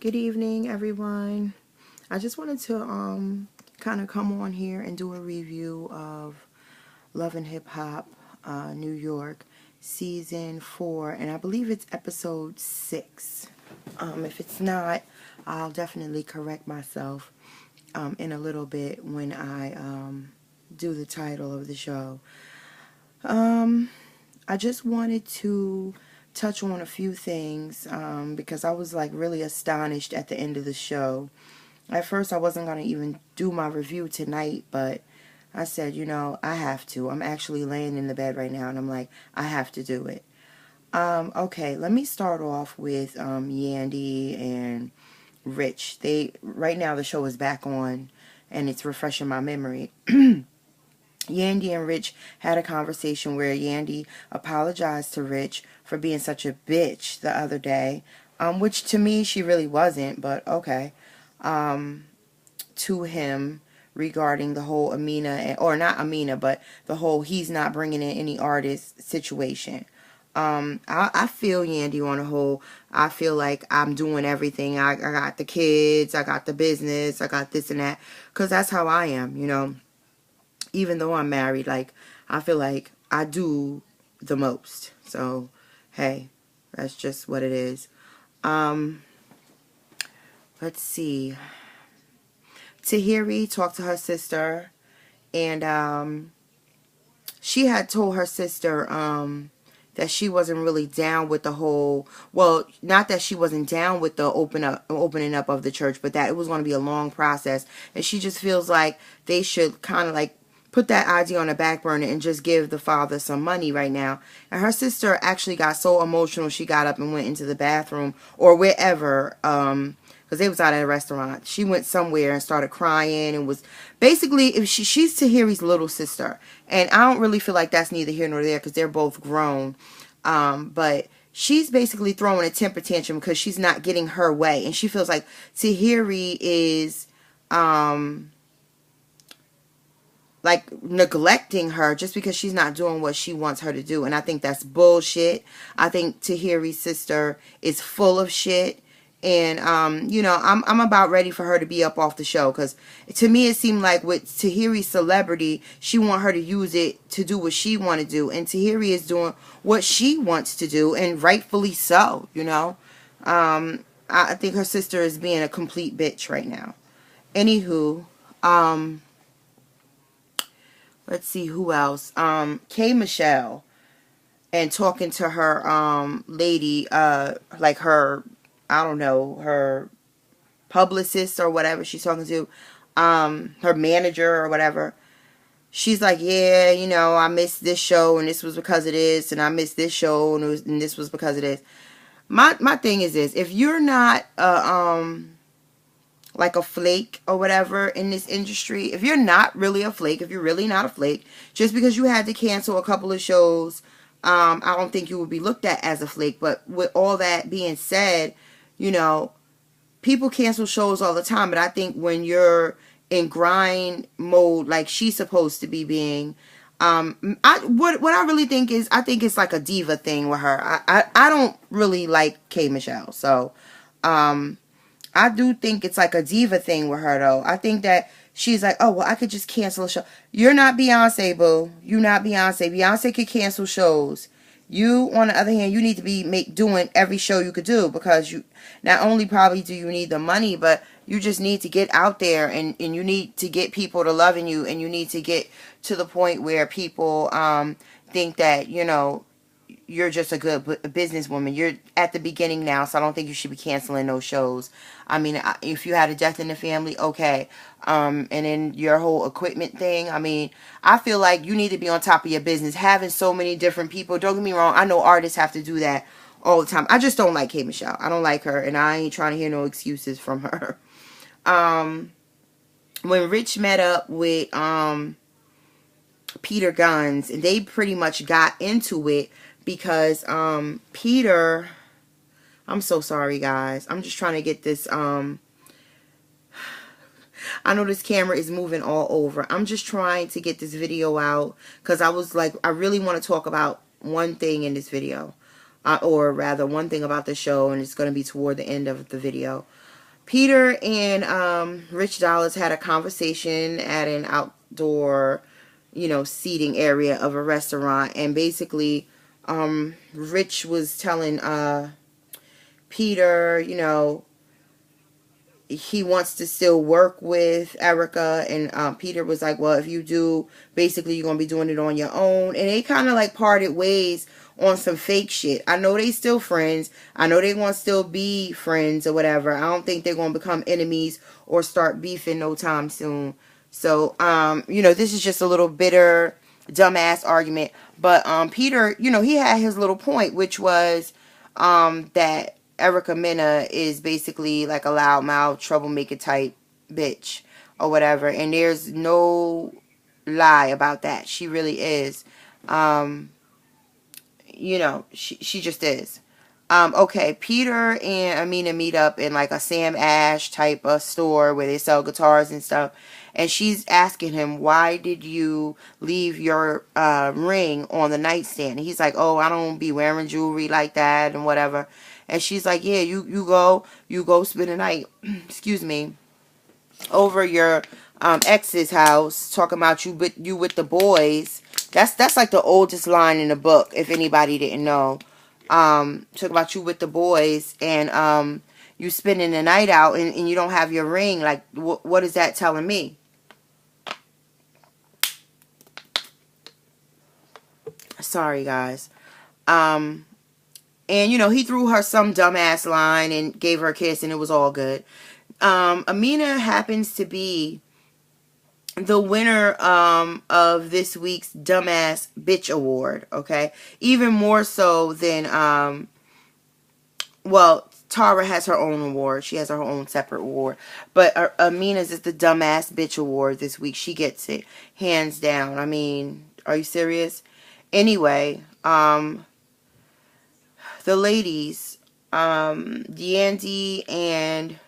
Good evening, everyone. I just wanted to kind of come on here and do a review of Love and Hip Hop New York season 4, and I believe it's episode 6. If it's not, I'll definitely correct myself in a little bit when I do the title of the show. I just wanted to touch on a few things because I was like really astonished at the end of the show. At first I wasn't going to even do my review tonight, but I said, I have to. I'm actually laying in the bed right now and I'm like, I have to do it. Okay, let me start off with Yandy and Rich. Right now the show is back on and it's refreshing my memory. Yandy and Rich had a conversation where Yandy apologized to Rich for being such a bitch the other day, which to me she really wasn't, but okay, to him regarding the whole Amina, or not Amina, but the whole he's not bringing in any artist situation. I feel Yandy on the whole. I feel like I'm doing everything. I got the kids, I got the business, I got this and that, because that's how I am. Even though I'm married, like, I feel like I do the most. So, hey, that's just what it is. Let's see. Tahiri talked to her sister, and she had told her sister that she wasn't really down with the whole, well, not that she wasn't down with the opening up of the church, but that it was going to be a long process, and she just feels like they should kind of like put that idea on the back burner and just give the father some money right now. And her sister actually got so emotional she got up and went into the bathroom or wherever, because they was out at a restaurant. She went somewhere and started crying and was basically, if she's Tahiri's little sister, and I don't really feel like that's neither here nor there because they're both grown, but she's basically throwing a temper tantrum because she's not getting her way, and she feels like Tahiri is like neglecting her just because she's not doing what she wants her to do. And I think that's bullshit. I think Tahiri's sister is full of shit. And I'm about ready for her to be up off the show, because to me it seemed like with Tahiri's celebrity, she want her to use it to do what she want to do, and Tahiri is doing what she wants to do, and rightfully so. I think her sister is being a complete bitch right now. Anywho, let's see who else. K Michelle, and talking to her lady, like her, I don't know, her publicist or whatever she's talking to, her manager or whatever. She's like, yeah, I missed this show and this was because of this, and I missed this show and this was because of this. My thing is this: if you're not like a flake or whatever in this industry, if you're not really a flake, if you're really not a flake, just because you had to cancel a couple of shows, I don't think you would be looked at as a flake. But with all that being said, people cancel shows all the time, but I think when you're in grind mode like she's supposed to be being, what I really think is, I think it's like a diva thing with her. I don't really like K Michelle, so I do think it's like a diva thing with her, though. I think that she's like, oh, well, I could just cancel a show. You're not Beyonce, boo. You're not Beyonce. Beyonce could cancel shows. You, on the other hand, you need to be doing every show you could do, because you not only probably do you need the money, but you just need to get out there, and you need to get people to loving you, and you need to get to the point where people think that, you're just a good businesswoman. You're at the beginning now, so I don't think you should be canceling those shows. I mean, if you had a death in the family, okay. And then your whole equipment thing, I mean, I feel like you need to be on top of your business. Having so many different people, don't get me wrong, I know artists have to do that all the time. I just don't like K Michelle. I don't like her, and I ain't trying to hear no excuses from her. When Rich met up with Peter Gunz, and they pretty much got into it, because Peter, I'm so sorry guys, I'm just trying to get this, I know this camera is moving all over. I'm just trying to get this video out, because I was like, I really want to talk about one thing in this video, or rather one thing about the show, and it's going to be toward the end of the video. Peter and Rich Dollaz had a conversation at an outdoor, seating area of a restaurant, and basically, Rich was telling Peter, he wants to still work with Erica, and Peter was like, well, if you do, basically you're gonna be doing it on your own. And they kind of like parted ways on some fake shit. I know they still friends. I know they want to still be friends or whatever. I don't think they're gonna become enemies or start beefing no time soon. So this is just a little bitter dumbass argument. But Peter, he had his little point, which was that Erica Mena is basically like a loudmouth, troublemaker type bitch or whatever. And there's no lie about that. She really is. She just is. Okay, Peter and Amina meet up in like a Sam Ash type of store where they sell guitars and stuff. And she's asking him, why did you leave your ring on the nightstand? And he's like, oh, I don't be wearing jewelry like that and whatever. And she's like, yeah, you go spend the night, excuse me, over your ex's house, talking about you with the boys. That's like the oldest line in the book, if anybody didn't know. Talking about you with the boys, and you spending the night out, and you don't have your ring. Like, what is that telling me? Sorry, guys. And, he threw her some dumbass line and gave her a kiss, and it was all good. Amina happens to be the winner of this week's Dumbass Bitch Award, okay? Even more so than, Tara has her own award. She has her own separate award. But Amina's is the Dumbass Bitch Award this week. She gets it, hands down. I mean, are you serious? Anyway, the ladies, Yandy and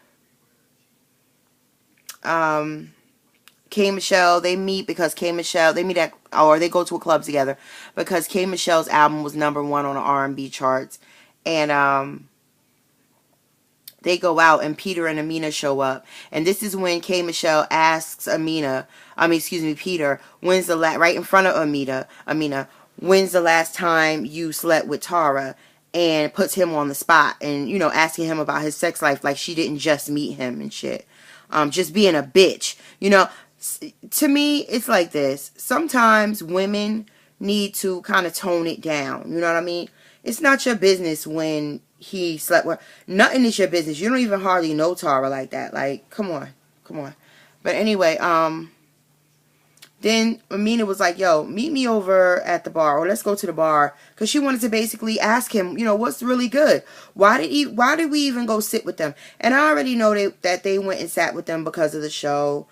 K Michelle, they meet because K Michelle, they go to a club together because K Michelle's album was #1 on the R&B charts. And they go out, and Peter and Amina show up. And this is when K Michelle asks Peter, right in front of Amina, when's the last time you slept with Tara? And puts him on the spot, and asking him about his sex life like she didn't just meet him and shit. Just being a bitch. To me, it's like this. Sometimes women need to kind of tone it down. You know what I mean? It's not your business when he slept with. Nothing is your business. You don't even hardly know Tara like that. Like, come on. But anyway, then Amina was like, yo, meet me over at the bar, or let's go to the bar. Because she wanted to basically ask him, what's really good? Why did we even go sit with them? And I already know that they went and sat with them because of the show,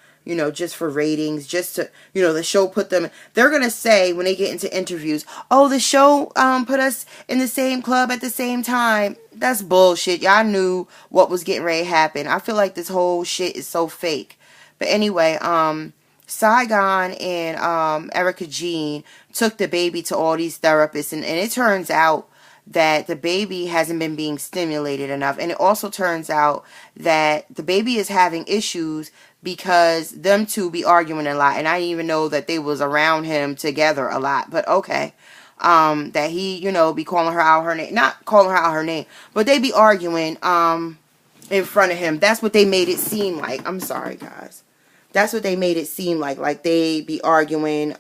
just for ratings, just to, the show put them. They're going to say when they get into interviews, oh, the show put us in the same club at the same time. That's bullshit. Y'all knew what was getting ready to happen. I feel like this whole shit is so fake. But anyway, Saigon and Erica Jean took the baby to all these therapists, and it turns out that the baby hasn't been being stimulated enough. And it also turns out that the baby is having issues because them two be arguing a lot. And I didn't even know that they was around him together a lot. But okay. That he, be calling her out her name. Not calling her out her name, but they be arguing in front of him. That's what they made it seem like. I'm sorry, guys. That's what they made it seem like. Like they be arguing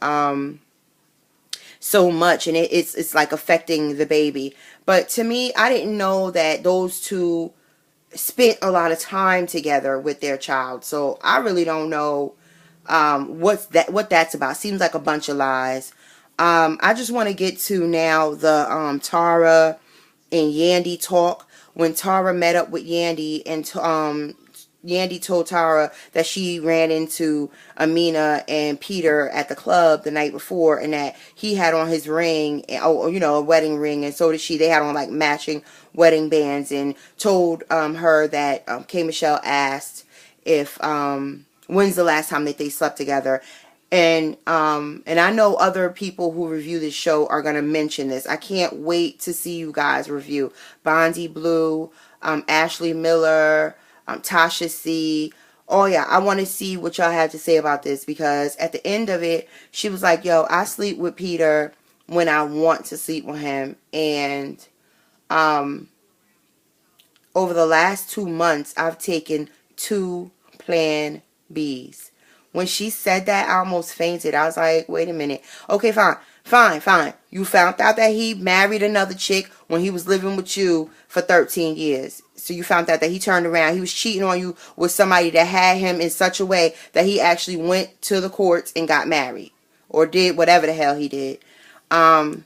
so much, and it's like affecting the baby. But to me, I didn't know that those two spent a lot of time together with their child. So I really don't know what that's about. Seems like a bunch of lies. I just want to get to now the Tara and Yandy talk. When Tara met up with Yandy, and Yandy told Tara that she ran into Amina and Peter at the club the night before, and that he had on his ring, a wedding ring, and so did she. They had on like matching wedding bands, and told her that K Michelle asked if when's the last time that they slept together. And I know other people who review this show are gonna mention this. I can't wait to see you guys review Bondi Blue, Ashley Miller, Tasha C. Oh yeah, I want to see what y'all have to say about this, because at the end of it, she was like, yo, I sleep with Peter when I want to sleep with him. And um, over the last 2 months, I've taken 2 Plan Bs. When she said that, I almost fainted. I was like, wait a minute. Okay, fine. Fine, fine. You found out that he married another chick when he was living with you for 13 years. So you found out that he turned around. He was cheating on you with somebody that had him in such a way that he actually went to the courts and got married. Or did whatever the hell he did. And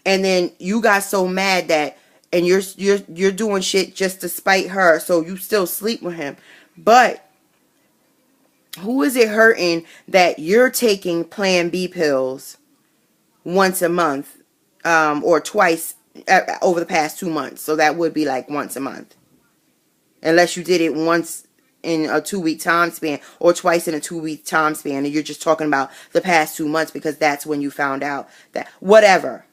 then you got so mad that, and you're doing shit just to spite her, so you still sleep with him. But who is it hurting that you're taking Plan B pills once a month, or twice over the past 2 months? So that would be like once a month, unless you did it once in a 2-week time span, or twice in a 2-week time span, and you're just talking about the past 2 months because that's when you found out that. Whatever.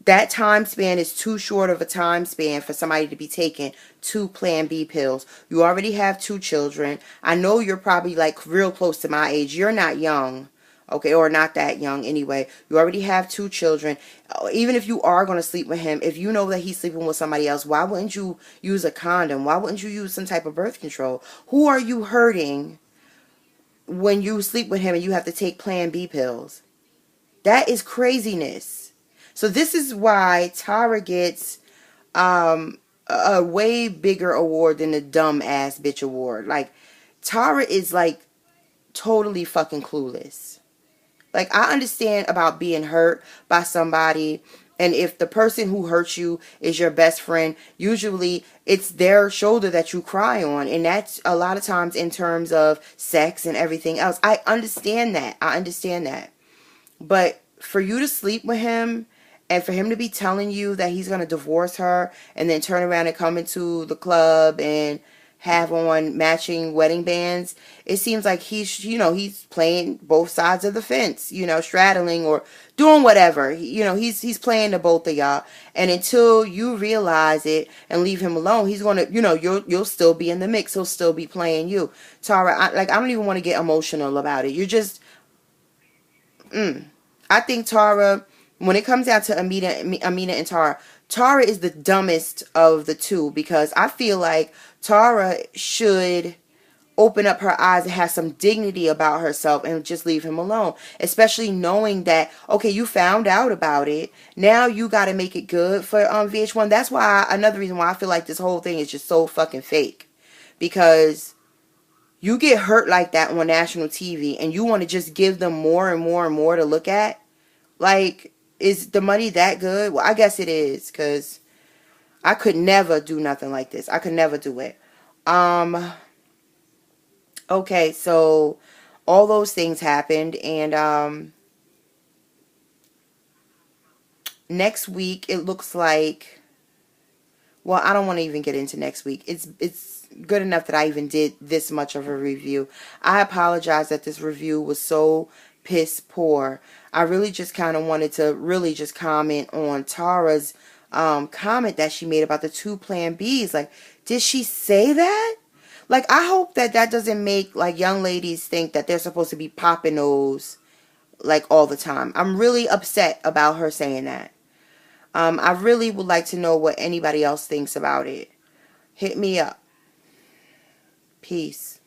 That time span is too short of a time span for somebody to be taking 2 Plan B pills. You already have 2 children. I know you're probably like real close to my age. You're not young, okay, or not that young anyway. You already have 2 children. Even if you are going to sleep with him, if you know that he's sleeping with somebody else, why wouldn't you use a condom? Why wouldn't you use some type of birth control? Who are you hurting when you sleep with him and you have to take Plan B pills? That is craziness. So this is why Tara gets a way bigger award than the dumb ass bitch award. Like, Tara is like totally fucking clueless. Like, I understand about being hurt by somebody, and if the person who hurts you is your best friend, usually it's their shoulder that you cry on, and that's a lot of times in terms of sex and everything else. I understand that. I understand that. But for you to sleep with him, and for him to be telling you that he's going to divorce her, and then turn around and come into the club and have on matching wedding bands, it seems like he's playing both sides of the fence, straddling or doing whatever. He's playing to both of y'all. And until you realize it and leave him alone, he's going to, you'll still be in the mix. He'll still be playing you. Tara, I don't even want to get emotional about it. You're just, I think Tara, when it comes down to Amina and Tara, Tara is the dumbest of the two, because I feel like Tara should open up her eyes and have some dignity about herself and just leave him alone. Especially knowing that, okay, you found out about it. Now you got to make it good for VH1. That's why, another reason why I feel like this whole thing is just so fucking fake. Because you get hurt like that on national TV and you want to just give them more and more and more to look at. Like, is the money that good? Well, I guess it is, because I could never do nothing like this. I could never do it. Okay, so all those things happened, and next week it looks like, well, I don't want to even get into next week. It's good enough that I even did this much of a review. I apologize that this review was so piss poor. I really just kind of wanted to really just comment on Tara's comment that she made about the 2 Plan Bs. Like, did she say that? Like, I hope that that doesn't make, like, young ladies think that they're supposed to be popping those, like, all the time. I'm really upset about her saying that. I really would like to know what anybody else thinks about it. Hit me up. Peace.